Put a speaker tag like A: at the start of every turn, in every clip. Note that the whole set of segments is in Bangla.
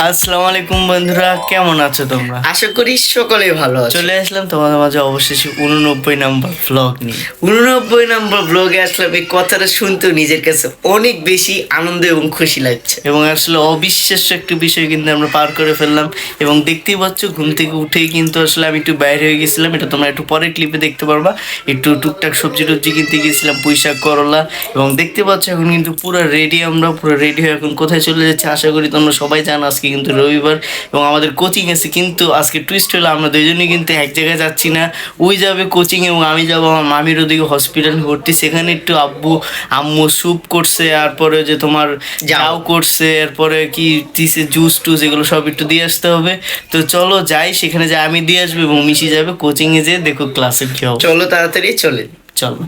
A: আসসালামু আলাইকুম বন্ধুরা, কেমন আছো তোমরা?
B: আশা করি সকলেই ভালো আছে।
A: চলে আসলাম তোমাদের মাঝে অবশেষে 89 নম্বর ব্লগ নিয়ে।
B: 89 নম্বর ব্লগে আসলাম, এই কথাটা শুনতেও নিজের কাছে অনেক বেশি আনন্দ এবং খুশি লাগছে।
A: এবং আসলে অবিশ্বাস্য একটি বিষয় কিন্তু আমরা পার করে ফেললাম। এবং দেখতেই পাচ্ছ, ঘুম থেকে উঠেই কিন্তু আসলে আমি একটু বাইরে হয়ে গেছিলাম, এটা তোমরা একটু পরে ক্লিপে দেখতে পারবা। একটু টুকটাক সবজি টবজি কিনতে গেছিলাম, পুঁই শাক, করলা। এবং দেখতে পাচ্ছ এখন কিন্তু পুরো রেডি, আমরা পুরো রেডি হয়ে এখন কোথায় চলে যাচ্ছি আশা করি তোমরা সবাই জানো। আজকে কিন্তু রবিবার এবং আমাদের কোচিং আছে, কিন্তু আজকে টুইস্ট হলো আমরা দুজনেই কিন্তু এক জায়গায় যাচ্ছি না। ওই যাবে কোচিং এবং আমি যাবো আমার মামির ওদিকে হসপিটাল ভর্তি, সেখানে একটু আম্মু স্যুপ করছে, তারপরে যে তোমার যাও করছে, এরপরে কি দিছে জুস টুস, এগুলো সব একটু দিয়ে আসতে হবে। তো চলো যাই, সেখানে যাই আমি দিয়ে আসবো এবং মিশি যাবে কোচিংয়ে, যেয়ে দেখো ক্লাসের কি হবে।
B: চলো তাড়াতাড়ি চলে।
A: চলো।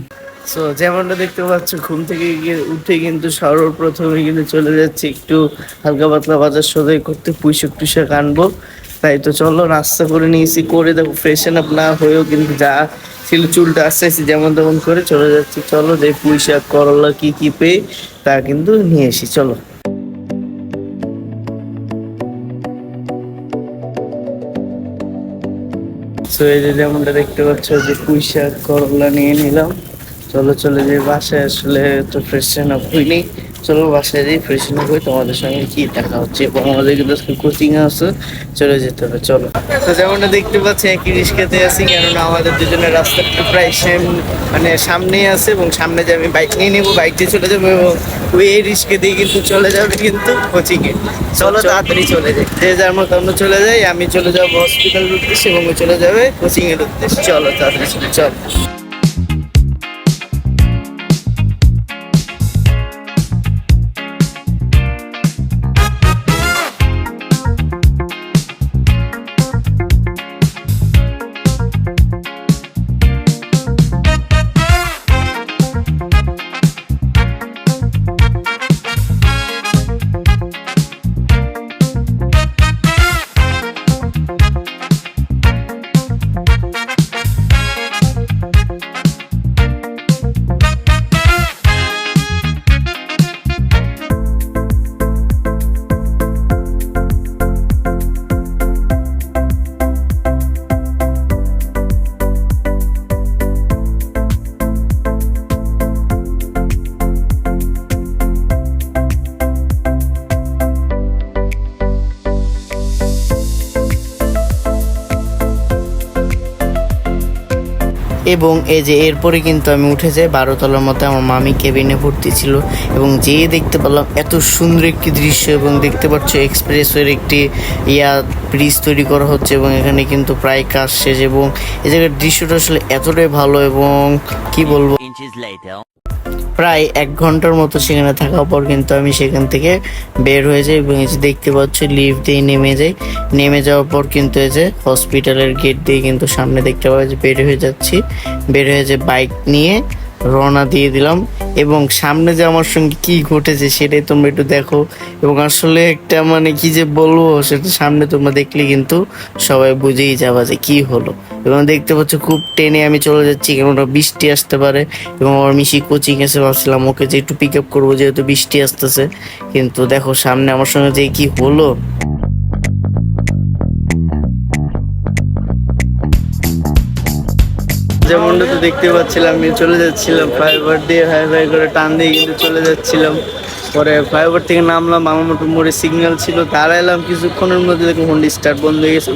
A: সো যেমনটা দেখতে পাচ্ছ, ঘুম থেকে উঠে কিন্তু সর্বপ্রথমে কিন্তু চলে যাচ্ছি একটু হালকা পাতলা বাজার সদাই করতে, পুঁইশাক টুইশাক আনবো। তাই তো চলো, নাস্তা করে নিয়েছি, করে দেখো ফ্রেশন আপ না হয়েও কিন্তু যা ছিল চুলটা আস্তে আস্তে যেমন তেমন করে চলে যাচ্ছি। চলো যে পুঁইশাক করলা কি কি পেয়ে তা কিন্তু নিয়ে এসি, চলো। সো এই যে যেমনটা দেখতে পাচ্ছ, যে পুঁইশাক করলা নিয়ে নিলাম। চলো চলে যাই বাসায়, আসলে তো ফ্রেশন আপ হইনি। চলো বাসায় যাই, ফ্রেশন আপ হই, তোমাদের সঙ্গে কি দেখা হচ্ছে। এবং আমাদের কিন্তু আজকে কোচিং আছে, চলে যেতে হবে। চলো। তো যেমনটা দেখতে পাচ্ছি একই রিস্কাতে আছি, কেননা আমাদের দুজনের রাস্তাটা প্রায় সেম, মানে সামনেই আছে। এবং সামনে যে আমি বাইক নিয়ে নেবো, বাইক দিয়ে চলে যাবো এবং ওই এই রিস্কে দিয়ে কিন্তু চলে যাবে কিন্তু কোচিংয়ে। চলো তাড়াতাড়ি চলে যাই, যে যার মতো আমরা চলে যাই। আমি চলে যাবো হসপিটাল উদ্দেশ্যে এবং ও চলে যাবে কোচিং এর উদ্দেশ্যে। চলো তাড়াতাড়ি চলো। এবং এই যে এরপরে কিন্তু আমি উঠে যাই 12 তলার মধ্যে, আমার মামি কেবিনে ভর্তি ছিল। এবং যেয়ে দেখতে পেলাম এত সুন্দর একটি দৃশ্য, এবং দেখতে পাচ্ছ এক্সপ্রেসওয়ের একটি ব্রিজ তৈরি করা হচ্ছে এবং এখানে কিন্তু প্রায় কাজ শেষ। এবং এই জায়গার দৃশ্যটা আসলে এতটাই ভালো, এবং কি বলবো, প্রায় 1 ঘন্টার মতো সেখানে থাকার পর কিন্তু আমি সেখান থেকে বের হয়ে যাই। এবং এই যে দেখতে পাচ্ছ লিফট দিয়ে নেমে যাই, নেমে যাওয়ার পর কিন্তু এই যে হসপিটালের গেট দিয়ে কিন্তু সামনে দেখতে পাওয়া যে বের হয়ে যাচ্ছি। বের হয়ে যে বাইক নিয়ে রওনা দিয়ে দিলাম। এবং সামনে যে আমার সঙ্গে কি ঘটেছে সেটাই তোমরা একটু দেখো। এবং আসলে একটা মানে কি যে বলবো, সেটা সামনে তোমরা দেখলে কিন্তু সবাই বুঝেই যাবা যে কি হলো। এবং দেখতে পাচ্ছ খুব টেনে আমি চলে যাচ্ছি, কেননা বৃষ্টি আসতে পারে। এবং আমার মিশি কোচিং এসে ভাবছিলাম ওকে যে একটু পিক আপ করবো, যেহেতু বৃষ্টি আসতেছে। কিন্তু দেখো সামনে আমার সঙ্গে যে কি হলো। যেমনটা তো দেখতে পাচ্ছিলাম, আমি চলে যাচ্ছিলাম ফ্লাইওভার দিয়ে, হাই ফাই করে টান দিয়ে কিন্তু চলে যাচ্ছিলাম। পরে ফ্লাইওভার থেকে নামলাম, আমার মতো মোড়ে সিগন্যাল ছিল, দাঁড়াইলাম কিছুক্ষণের মধ্যে দেখুন হোন্ডা স্টার্ট বন্ধ হয়ে গেছে,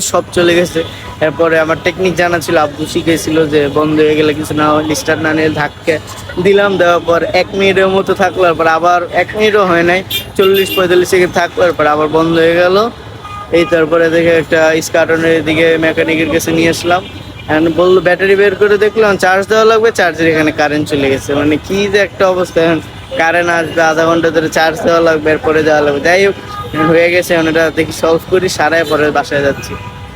A: সব চলে গেছে। এরপরে আমার টেকনিক জানা ছিল, আব্বু শিখেছিল যে বন্ধ হয়ে গেলে কিছু না হয়, স্টার্ট না নিয়ে ধাক্কা দিলাম। দেওয়ার পর 1 মিনিটের মতো থাকলো, পর আবার 1 মিনিটও হয় নাই, 40-45 সেকেন্ড থাকলো, পর আবার বন্ধ হয়ে গেল। এই তারপরে দেখে একটা স্কার্টনের দিকে মেকানিকের কাছে নিয়ে আসলাম। বললো ব্যাটারি বের করে দেখলাম চার্জ দেওয়া লাগবে, চার্জের এখানে কারেন্ট চলে গেছে। মানে কি যে একটা অবস্থা, এখন কারেন্ট আসবে, আধা ঘন্টা ধরে চার্জ দেওয়া লাগবে, এরপরে দেওয়া লাগবে। যাই হোক হয়ে গেছে, এটা দেখি সলভ করি, সারাই পরে বাসায় যাচ্ছি।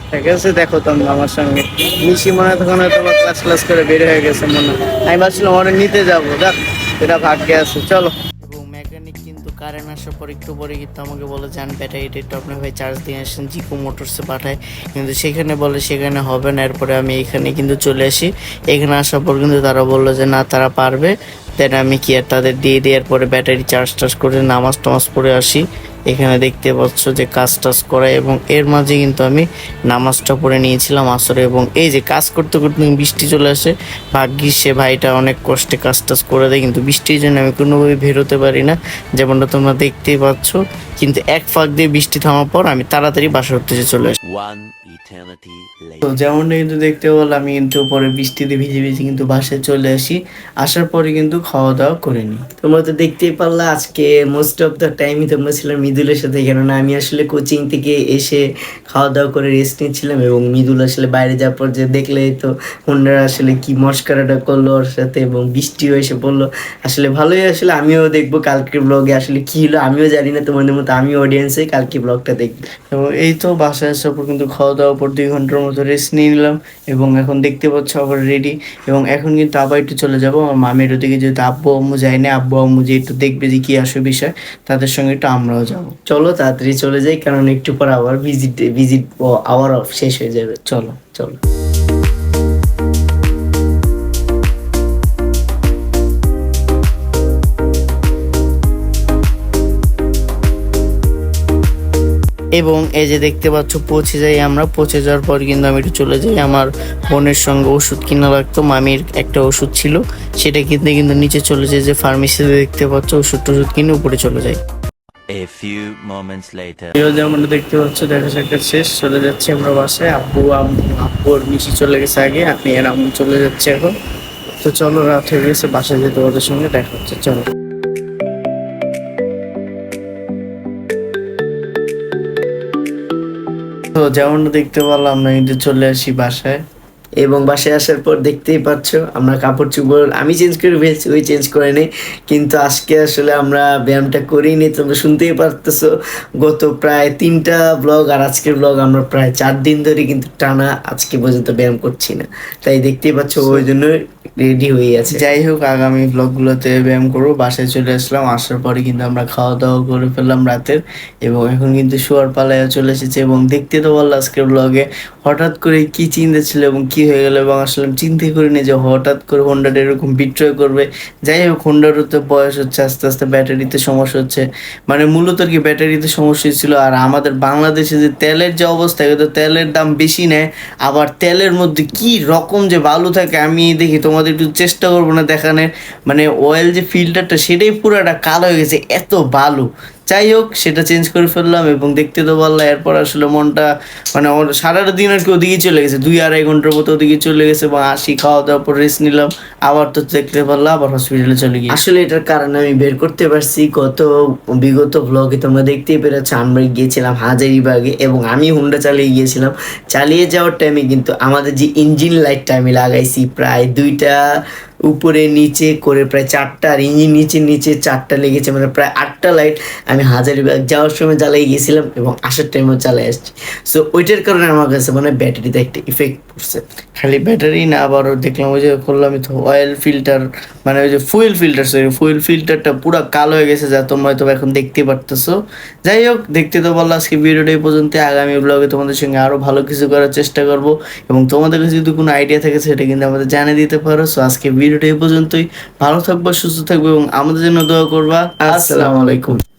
A: ঠিক আছে, দেখো তোমরা আমার সঙ্গে মিশি মনে হয় তখন হয়তো ক্লাস করে বের হয়ে গেছে মনে হয়। আমি ভাবছিলাম ওরা নিতে যাবো, দেখ এটা ভাগ্যে আছে। চলো। এবং মেকানিক কিন্তু কারেন্ট আসার পর একটু পরে কিন্তু আমাকে বলে যান ব্যাটারিটা একটু আপনি ভাই চার্জ দিয়ে আসেন, জিকো মোটরসে পাঠায়, কিন্তু সেখানে বলে সেখানে হবে না। এরপরে আমি এখানে কিন্তু চলে আসি, এখানে আসার পর কিন্তু তারা বললো যে না তারা পারবে। দেন আমি কি আর তাদের দিয়ে দেওয়ার পরে ব্যাটারি চার্জ করে নামাজ টামাজ পড়ে আসি। এখানে দেখতে পাচ্ছ যে কাজ টাজ করা, এবং এর মাঝে কিন্তু আমি নামাজটা পড়ে নিয়েছিলাম আসরে। এবং এই যে কাজ করতে করতে বৃষ্টি চলে আসে, ভাগ্যিস সে ভাইটা অনেক কষ্টে কাজ টাজ করে দেয়, কিন্তু বৃষ্টির জন্য আমি কোনোভাবে বেরোতে পারি না, যেমনটা তোমরা দেখতেই পাচ্ছ। কিন্তু এক ফাঁক দিয়ে বৃষ্টি থামার পর আমি তাড়াতাড়ি বাসার উদ্দেশ্যে চলে আসি। তো যেমনটা কিন্তু দেখতে পেলাম, আমি কিন্তু পরে বৃষ্টিতে ভিজে ভিজে কিন্তু বাসায় চলে আসি। আসার পরে কিন্তু খাওয়া দাওয়া করে নিই। তোমরা তো দেখতেই পারলা আজকে মোস্ট অফ দ্য টাইমই তোমরা ছিলাম মৃদুলের সাথে, কেননা আমি আসলে কোচিং থেকে এসে খাওয়া দাওয়া করে রেস্ট নিচ্ছিলাম, এবং মৃদুল আসলে বাইরে যাওয়ার পর যে দেখলেই তো হোন্ডার আসলে কি মস্কারাটা করলো ওর সাথে, এবং বৃষ্টিও এসে পড়লো। আসলে ভালোই, আসলে আমিও দেখবো কালকের ব্লগে আসলে কি হলো, আমিও জানি না, তোমাদের মতো আমি অডিয়েন্সে কালকে ব্লগটা দেখবো। এবং এই তো বাসায় আসার পর কিন্তু খাওয়া দাওয়ার পর 2 ঘন্টার মতো রেস্ট নিয়ে নিলাম, এবং এখন দেখতে পাচ্ছ আবার রেডি। এবং এখন কিন্তু আবার একটু চলে যাবো আমার মামের ওদিকে, যেহেতু আব্বু আম্মু যায় না, আব্বু আম্মু যে একটু দেখবে যে কি আসে বিষয়, তাদের সঙ্গে একটু আমরাও যাবো। চলো তাড়াতাড়ি চলে যাই, কারণ একটু পর আবার ভিজিট আওয়ার অফ শেষ হয়ে যাবে। চলো চলো। এবং এই যে দেখতে পাচ্ছ পৌঁছে যাই আমরা। পৌঁছে যাওয়ার পর কিন্তু আমি একটু চলে যাই, আমার বোনের সঙ্গে ওষুধ কিনা লাগতো, মামির একটা ওষুধ ছিল সেটা কিনতে কিন্তু নিচে চলে যায়, যে ফার্মেসিতে দেখতে পাচ্ছ ওষুধ টষুধ কিনে উপরে চলে যাই।
C: A few moments later.
A: যেমন দেখতে পাচ্ছ দেখা সাক্ষাৎ শেষ, চলে যাচ্ছি আমরা বাসায়। আব্বুর মিশি চলে গেছে আগে, আমি আর আম্মু চলে যাচ্ছি এখন। তো চলো, রাত হয়ে গেছে, বাসায় যেতে ওদের সঙ্গে দেখা হচ্ছে, চলো। তো যেমনটা দেখতে পারলাম, আমরা কিন্তু চলে আসি বাসায়। এবং বাসায় আসার পর দেখতেই পাচ্ছ আমরা কাপড় চোপড় আমি চেঞ্জ করে ফেলছি, ওই চেঞ্জ করে নেই। কিন্তু আজকে আসলে আমরা ব্যায়ামটা করিনি, তোমরা শুনতেই পারতেছো। গত প্রায় 3টা ব্লগ আর আজকের ব্লগ আমরা প্রায় 4 দিন ধরে কিন্তু টানা আজকে পর্যন্ত ব্যায়াম করছি না, তাই দেখতেই পাচ্ছ ওই জন্য রেডি হয়ে আছে। যাই হোক, আগামী ব্লগগুলোতে ব্যায়াম করবো। বাসায় চলে আসলাম, আসার পরে কিন্তু আমরা খাওয়া দাওয়া করে ফেললাম রাতের, এবং এখন কিন্তু শোয়ার পালায় চলে এসেছে। এবং দেখতে তো পারলো আজকের ব্লগে হঠাৎ করে কি চিন্তা ছিল এবং কি হয়ে গেল, এবং আসলে চিন্তাই করিনি যে হঠাৎ করে হোন্ডাটা এরকম বিক্রয় করবে। যাই হোক, হোন্ডারও তো বয়স হচ্ছে, আস্তে আস্তে ব্যাটারিতে সমস্যা হচ্ছে, মানে মূলত আর কি ব্যাটারিতে সমস্যা ছিল। আর আমাদের বাংলাদেশে যে তেলের যে অবস্থা, তো তেলের দাম বেশি নেয়, আবার তেলের মধ্যে কি রকম যে বালু থাকে আমি দেখি, তোমাদের একটু চেষ্টা করবো না দেখানোর, মানে অয়েল যে ফিল্টারটা সেটাই পুরোটা কালো হয়ে গেছে, এত বালু। যাই হোক, সেটা চেঞ্জ করে ফেললাম, এবং দেখতে তো পারলাম এরপর আসলে মনটা মানে সারাটা দিন আর কি ওদিকে চলে গেছে, 2-2.5 ঘন্টার মতো ওদিকে চলে গেছে। এবং আসি, খাওয়া দাওয়ার পর রেস্ট নিলাম, আবার তো দেখতে পারলাম আবার হসপিটালে চলে গিয়ে। আসলে এটার কারণে আমি বের করতে পারছি, বিগত ব্লগে তোমরা দেখতেই পেরেছো আমরা গিয়েছিলাম হাজারিবাগে, এবং আমি হুন্ডা চালিয়ে গিয়েছিলাম। চালিয়ে যাওয়ার টাইমে কিন্তু আমাদের যে ইঞ্জিন লাইটটা আমি লাগাইছি প্রায় 2টা উপরে নিচে করে প্রায় 4টা, আর ইঞ্জিন নিচে 4টা লেগেছে, মানে প্রায় 8টা লাইট আমি হাজারিবাগ যাওয়ার সময় জ্বালাই গিয়েছিলাম, এবং আসার টাইমেও চালাই আসছি। সো ওইটার কারণে আমার কাছে মানে ব্যাটারিতে একটা ইফেক্ট পড়ছে। খালি ব্যাটারি না, আবারও দেখলাম ওই যে করলাম তো অয়েল ফিল্টার, মানে ওই যে ফুয়েল ফিল্টারটা পুরো কালো হয়ে গেছে, যা তোমরা হয়তো এখন দেখতে পারতেছো। যাই হোক, দেখতে তো পারলো আজকে ভিডিওটা এই পর্যন্ত। আগামী ব্লগে তোমাদের সঙ্গে আরো ভালো কিছু করার চেষ্টা করব, এবং তোমাদের কাছে যদি কোনো আইডিয়া থাকে সেটা কিন্তু আমাদের জানিয়ে দিতে পারো। সো আজকে ভিডিওটা এই পর্যন্তই। ভালো থাকবা, সুস্থ থাকবে, এবং আমাদের জন্য দোয়া করবা। আসসালামু আলাইকুম।